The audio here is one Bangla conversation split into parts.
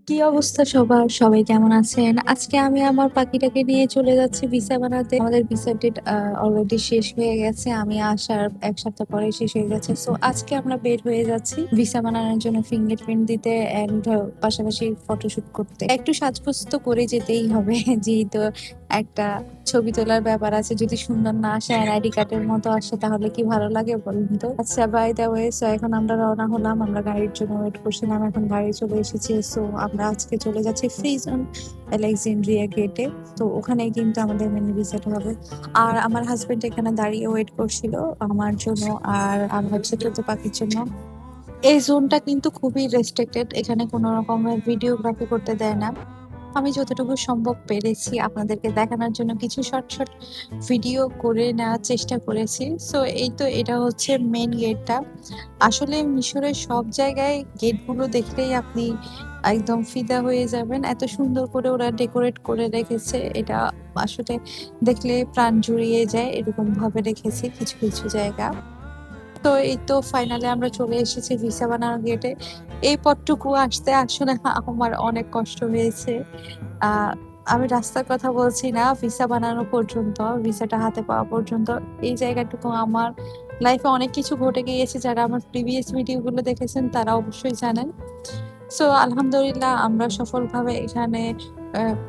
কি অবস্থা সবার? সবাই কেমন আছেন? আজকে আমি আমার পাখিটাকে নিয়ে চলে যাচ্ছি ভিসা বানাতে। আমাদের ভিসা ডেট অলরেডি শেষ হয়ে গেছে। আমি আসার ১ সপ্তাহ পরেই শেষ হয়ে গেছে। সো আজকে আমরা বের হয়ে যাচ্ছি ভিসা বানানোর জন্য ফিঙ্গারপ্রিন্ট দিতে অ্যান্ড পাশাপাশি ফটোশুট করতে। একটু সাজগোজ তো করে যেতেই হবে যেহেতু একটা ছবি তোলার ব্যাপার আছে। যদি সুন্দর না আসে এনআইডি কার্ডের মতো আসে তাহলে কি ভালো লাগে বলুন তো? আচ্ছা বাই দ্য ওয়ে সো এখন আমরা রওনা হলাম। আমরা গাড়ির জন্য ওয়েট করছিলাম। এখন গাড়ি চলে এসেছে। সো আমরা আজকে চলে যাচ্ছি ফ্রিজন আলেকজান্দ্রিয়া গেটে। তো ওখানেই কিন্তু আমাদের মিনি ভিসাটা হবে। আর আমার হাসব্যান্ড এখানে দাঁড়িয়ে ওয়েট করছিল আমার জন্য আর আমার ছোট পাখির জন্য। এই জোনটা কিন্তু খুবই রেস্ট্রিক্টেড। এখানে কোনো রকমের ভিডিওগ্রাফি করতে দেয় না। আমি যতটুকু সম্ভব পেরেছি আপনাদেরকে দেখানোর জন্য কিছু শর্ট ভিডিও করে নেওয়ার চেষ্টা করেছি। সো এই তো এটা হচ্ছে মেইন গেটটা। আসলে মিশরের সব জায়গায় গেটগুলো দেখলেই আপনি একদম ফিদা হয়ে যাবেন। এত সুন্দর করে ওরা ডেকোরেট করে রেখেছে। এটা আসলে দেখলে প্রাণ জুড়িয়ে যায়। এরকম ভাবে রেখেছে কিছু জায়গা। তো এই তো ফাইনালি আমরা চলে এসেছি ভিসা বানানোর গেটে। এই পথটুকু আসতে আসলে আমার অনেক কষ্ট হয়েছে। আ আমি রাস্তার কথা বলছি না, ভিসা বানানো পর্যন্ত, ভিসাটা হাতে পাওয়া পর্যন্ত এই জায়গাটুকু আমার লাইফে অনেক কিছু ঘটে গিয়েছে। যারা আমার প্রিভিয়াস ভিডিওগুলো দেখেছেন তারা অবশ্যই জানেন। সো আলহামদুলিল্লাহ আমরা সফলভাবে এখানে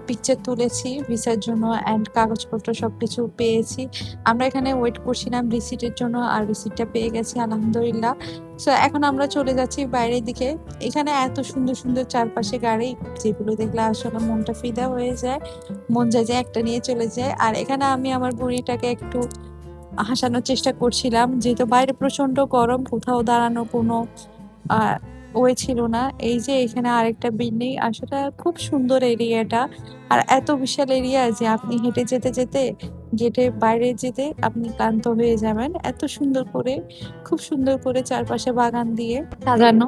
পিকচার তুলেছি ভিসার জন্য অ্যান্ড কাগজপত্র সবকিছু পেয়েছি। আমরা এখানে ওয়েট করছিলাম রিসিটের জন্য আর রিসিটটা পেয়ে গেছি আলহামদুলিল্লাহ। সো এখন আমরা চলে যাচ্ছি বাইরের দিকে। এখানে এত সুন্দর চারপাশে গাড়ি যেগুলো দেখলে আসলে মনটা ফিদা হয়ে যায়। মন চায় যে একটা নিয়ে চলে যায়। আর এখানে আমি আমার বুড়িটাকে একটু হাসানোর চেষ্টা করছিলাম। যেহেতু বাইরে প্রচন্ড গরম, কোথাও দাঁড়ানোর কোনো আ ওয়ে ছিল না। এই যে এখানে আরেকটা বিল্ডিং, আসলে খুব সুন্দর এরিয়াটা। আর এত বিশাল এরিয়া যে আপনি হেঁটে যেতে গেটের বাইরে যেতে আপনি ক্লান্ত হয়ে যাবেন। এত সুন্দর করে, খুব সুন্দর করে চারপাশে বাগান দিয়ে সাজানো।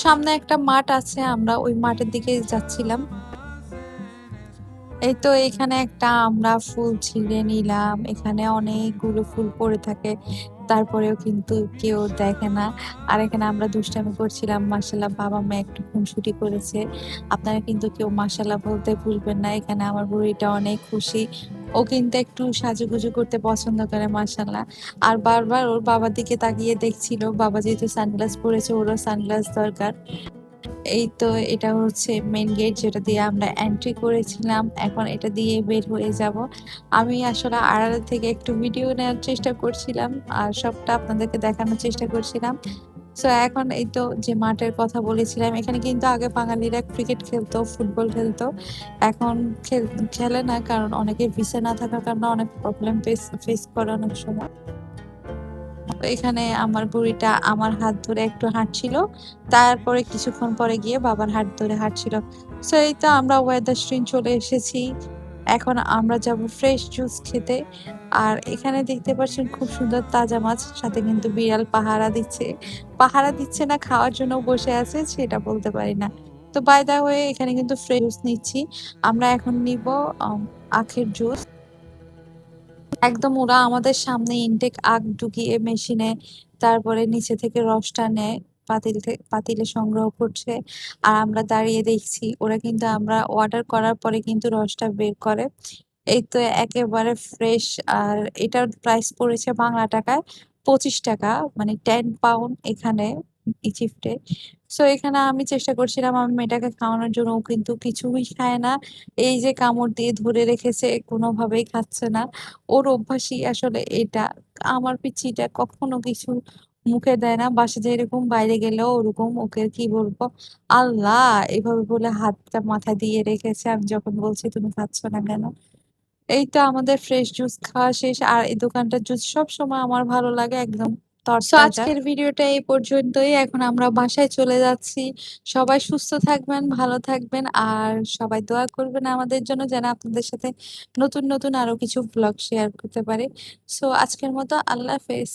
সামনে একটা মাঠ আছে, আমরা ওই মাঠের দিকে যাচ্ছিলাম। এই তো এখানে একটা আমরা ফুল ছিঁড়ে নিলাম। এখানে অনেকগুলো ফুল পড়ে থাকে। তারপরেও কিন্তু কেউ দেখে না। আর এখানে আমরা দুষ্টামি করছিলাম। মাশাআল্লাহ বাবা-মা একটু খুনসুটি করেছে। আপনারা কিন্তু কেউ মাশাআল্লাহ বলতে ভুলবেন না। এখানে আমার বুড়িটা অনেক খুশি। ও কিন্তু একটু সাজুগুজু করতে পছন্দ করে মাশাআল্লাহ। আর বারবার ওর বাবার দিকে তাকিয়ে দেখছিল। বাবা যেহেতু সানগ্লাস পড়েছে ওরও সানগ্লাস দরকার। এই তো এটা হচ্ছে মেইন গেট যেটা দিয়ে আমরা এন্ট্রি করেছিলাম। এখন এটা দিয়ে বের হয়ে যাব। আমি আসলে আড়াল থেকে একটু ভিডিও নেওয়ার চেষ্টা করছিলাম। আর সবটা আপনাদেরকে দেখানোর চেষ্টা করছিলাম। সো এখন এই তো যে মাঠের কথা বলেছিলাম, এখানে কিন্তু আগে বাঙালিরা ক্রিকেট খেলতো, ফুটবল খেলতো। এখন খেলে না কারণ অনেকের ভিসা না থাকার কারণে অনেক প্রবলেম ফেস করে অনেক সময়। তো এখানে আমার বুড়িটা আমার হাত ধরে একটু হাঁটছিল। তারপরে কিছুক্ষণ পরে গিয়ে বাবার হাত ধরে হাঁটছিল। সো এই তো আমরা ওয়েদার স্ক্রিন চলে এসেছি। এখন আমরা যাব ফ্রেশ জুস খেতে। আর এখানে দেখতে পাচ্ছেন খুব সুন্দর তাজা মাছ। সাথে কিন্তু বিড়াল পাহারা দিচ্ছে। পাহারা দিচ্ছে না খাওয়ার জন্য বসে আছে সেটা বলতে পারি না। তো বাই দা ওয়ে এখানে কিন্তু ফ্রেশ জুস নিচ্ছি। আমরা এখন নিব আখের জুস। একদম ওরা আমাদের সামনে ইনটেক আখ ঢুকিয়ে মেশিনে তারপরে নিচে থেকে রসটা নেয় পাতিলে সংগ্রহ করছে আর আমরা দাঁড়িয়ে দেখছি ওরা কিন্তু আমরা অর্ডার করার পরে কিন্তু রসটা বের করে। এই তো একেবারে ফ্রেশ। আর এটার প্রাইস পড়েছে বাংলা টাকায় 25 টাকা, মানে 10 পাউন্ড এখানে ইজিপ্টে। সো এখানে আমি চেষ্টা করছিলাম আমার মেয়েটাকে খাওয়ানোর জন্য, ও কিন্তু কিছুই খায় না। এই যে কামড় দিয়ে ধরে রেখেছে, কোনোভাবেই খাচ্ছে না। ওর অভ্যাসই আসলে এটা। আমার পিচ্চিটা কখনো কিছু মুখে দেয় না। বাসায় যেরকম বাইরে গেলেও ওরকম। ওকে কি বলবো? আল্লাহ! এভাবে বলে হাতটা মাথায় দিয়ে রেখেছে। আমি যখন বলছি, "তুমি খাচ্ছ না কেন?" এই তো আমাদের ফ্রেশ জুস খাওয়া শেষ। আর এই দোকানটার জুস সবসময় আমার ভালো লাগে একদম সো তরতাজা। আজকের ভিডিওটা এই পর্যন্তই। এখন আমরা বাসায় চলে যাচ্ছি। সবাই সুস্থ থাকবেন, ভালো থাকবেন আর সবাই দোয়া করবেন আমাদের জন্য যেন আপনাদের সাথে নতুন আরো কিছু ভ্লগ শেয়ার করতে পারি। সো আজকের মতো আল্লাহ হাফেজ।